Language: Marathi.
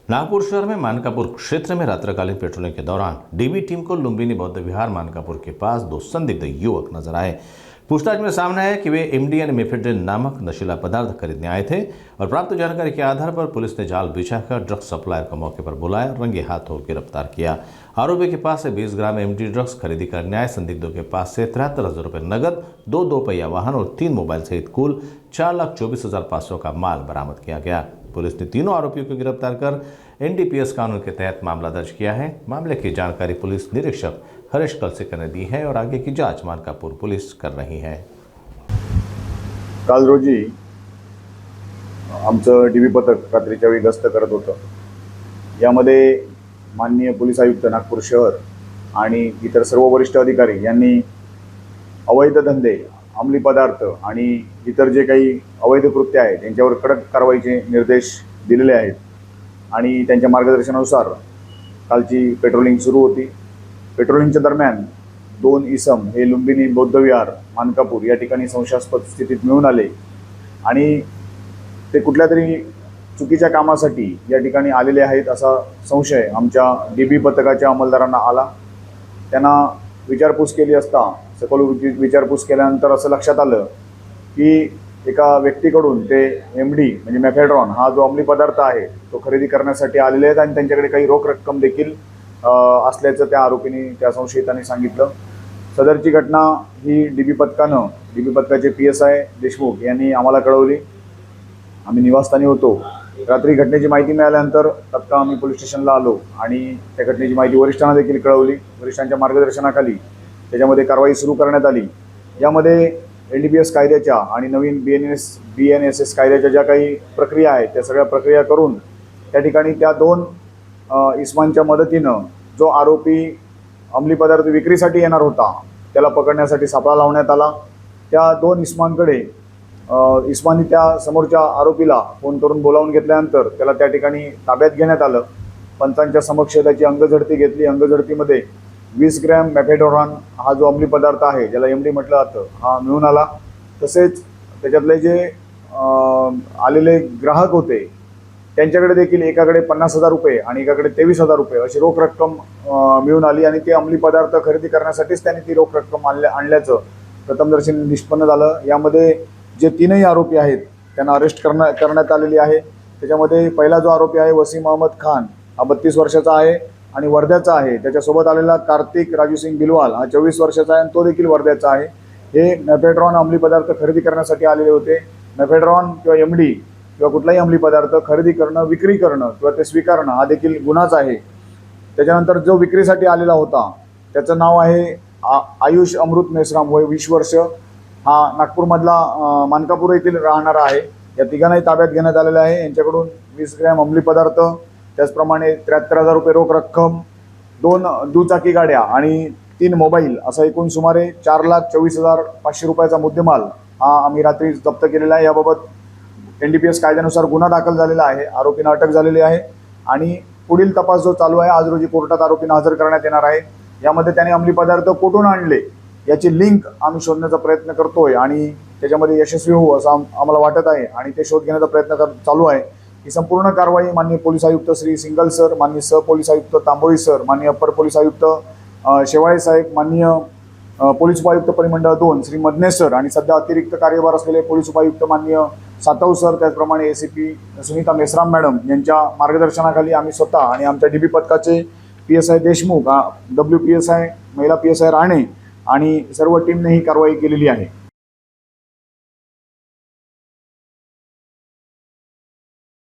नागपुर शहर में मानकापुर क्षेत्र में रात्रिकालीन पेट्रोलिंग के दौरान डीबी टीम को लुम्बिनी बौद्ध विहार मानकापुर के पास दो संदिग्ध युवक नजर आए। पूछताछ में सामने आया कि वे एमडी यानी मेफेड्रिन नामक नशीला पदार्थ खरीदने आए थे और प्राप्त जानकारी के आधार पर पुलिस ने जाल बिछाकर ड्रग्स सप्लायर को मौके पर बुलाया और रंगे हाथों गिरफ्तार किया। आरोपी के पास से 20 ग्राम एमडी ड्रग्स खरीदी करने आए संदिग्धों के पास से 73,000 रुपये नगद, 2 दोपहिया वाहन और 3 मोबाइल सहित कुल 4,24,500 का माल बरामद किया गया। पुलिस ने तीनों आरोपियों को गिरफ्तार कर एनडीपीएस कानून के तहत मामला दर्ज किया है। मामले की जानकारी पुलिस निरीक्षक हरीश कलसेकर ने दी है और आगे की जांच मानकापुर पुलिस कर रही है। काल रोजी आमचं डीबी पथक रात्रीच्या वेळी गस्त करत होतं। यामध्ये माननीय पोलीस आयुक्त नागपूर शहर आणि इतर सर्व वरिष्ठ अधिकारी यांनी अवैध धंदे, अंमली पदार्थ आणि इतर जे काही अवैध कृत्य आहेत त्यांच्यावर कडक कारवाईचे निर्देश दिलेले आहेत आणि त्यांच्या मार्गदर्शनानुसार कालची पेट्रोलिंग सुरू होती। पेट्रोलिंगच्या दरम्यान 2 इसम हे लुम्बिनी बौद्ध विहार मानकापूर या ठिकाणी संशयास्पद स्थितीत मिळून आले आणि ते कुठल्या तरी चुकीच्या कामासाठी या ठिकाणी आलेले आहेत असा संशय आमच्या डीबी पथकाच्या अंमलदारांना आला। त्यांना विचारपूस केली असता सखोल विचारपूस केल्यानंतर असं लक्षात आलं की एका व्यक्तीकडून ते एमडी म्हणजे मेफेड्रॉन हा जो अंमली पदार्थ आहे तो खरेदी करण्यासाठी आलेले आहेत आणि त्यांच्याकडे काही रोख रक्कम देखील असल्याचं त्या आरोपींनी, त्या संशयितांनी सांगितलं। सदरची घटना ही डीबी पथकाचे PSI देशमुख यांनी आम्हाला कळवली। आम्ही निवासस्थानी होतो। रात्री घटनेची माहिती मिळाल्यानंतर तत्काळ आम्ही पोलीस स्टेशनला आलो आणि त्या घटनेची माहिती वरिष्ठांना देखील कळवली। वरिष्ठांच्या मार्गदर्शनाखाली त्याच्यामध्ये कारवाई सुरू करण्यात आली। यामध्ये NDPS कायद्याच्या आणि नवीन BNSS कायद्याच्या ज्या काही प्रक्रिया आहेत त्या सगळ्या प्रक्रिया करून त्या ठिकाणी त्या 2 इसमांच्या मदतीनं जो आरोपी अंमली पदार्थ विक्रीसाठी येणार होता त्याला पकडण्यासाठी सापळा लावण्यात आला। त्या 2 इसमांकडे इस्मानी त्या समोरच्या आरोपीला फोन करून बोलावून घेतल्यानंतर त्याला त्या ठिकाणी ताब्यात घेण्यात आलं। पंचांच्या समक्ष त्याची अंगझडती घेतली। अंगझडतीमध्ये 20 ग्रॅम मेफेड्रॉन हा जो अंमली पदार्थ आहे ज्याला एमडी म्हटलं जातं हा मिळून आला। तसेच त्याच्यातले जे आलेले ग्राहक होते त्यांच्याकडे देखील एकाकडे 50,000 रुपये आणि एकाकडे 23,000 रुपये अशी रोख रक्कम मिळून आली आणि ते अंमली पदार्थ खरेदी करण्यासाठीच त्यांनी ती रोख रक्कम आणल्याचं प्रथमदर्शी निष्पन्न झालं। यामध्ये जे 3ही आरोपी आहेत त्यांना अरेस्ट करण्यात आलेली आहे। त्याच्यामध्ये पहिला जो आरोपी आहे वसीम अहमद खान हा 32 वर्षाचा आहे आणि वर्ध्याचा आहे। त्याच्यासोबत आलेला कार्तिक राजू सिंग बिलवाल हा 24 वर्षाचा आहे आणि तो देखील वर्ध्याचा आहे। हे मेफेड्रॉन अंमली पदार्थ खरेदी करण्यासाठी आलेले होते। मेफेड्रॉन किंवा एमडी किंवा कुठलाही अंमली पदार्थ खरेदी करणं, विक्री करणं किंवा ते स्वीकारणं हा देखील गुन्हाच आहे। त्याच्यानंतर जो विक्रीसाठी आलेला होता त्याचं नाव आहे आयुष अमृत मेश्राम, वय 20 वर्ष, हा नागपूरमधला मानकापूर येथील राहणारा आहे। या तिघांनाही ताब्यात घेण्यात आलेले आहे। यांच्याकडून 20 ग्रॅम अंमली पदार्थ, त्याचप्रमाणे 73,000 रुपये रोख रक्कम, 2 दुचाकी गाड्या आणि 3 मोबाईल असा एकूण सुमारे 4,24,500 रुपयाचा मुद्देमाल हा आम्ही रात्री जप्त केलेला आहे। याबाबत NDPS कायद्यानुसार गुन्हा दाखल झालेला आहे। आरोपींना अटक झालेली आहे आणि पुढील तपास जो चालू आहे आज रोजी कोर्टात आरोपींना हजर करण्यात येणार आहे। यामध्ये त्याने अंमली पदार्थ कुठून आणले याची लिंक आम्ही शोधण्याचा प्रयत्न करतोय आणि त्याच्यामध्ये यशस्वी होऊ असं आम्हाला वाटत आहे आणि ते शोध घेण्याचा प्रयत्न चालू आहे। ही संपूर्ण कारवाई माननीय पोलीस आयुक्त श्री सिंगल सर, माननीय सहपोलीस आयुक्त तांबोळी सर, माननीय अप्पर पोलीस आयुक्त शेवाळे साहेब, माननीय पोलीस उपायुक्त परिमंडळ 2 श्री मदनेश सर आणि सध्या अतिरिक्त कार्यभार असलेले पोलीस उपायुक्त माननीय सातव सर, त्याचप्रमाणे ACP सुनीता मेश्राम मॅडम यांच्या मार्गदर्शनाखाली आम्ही स्वतः आणि आमच्या डीबी पथकाचे PSI देशमुख, WPSI महिला PSI राणे आणि सर्व टीमने ही कारवाई केलेली आहे।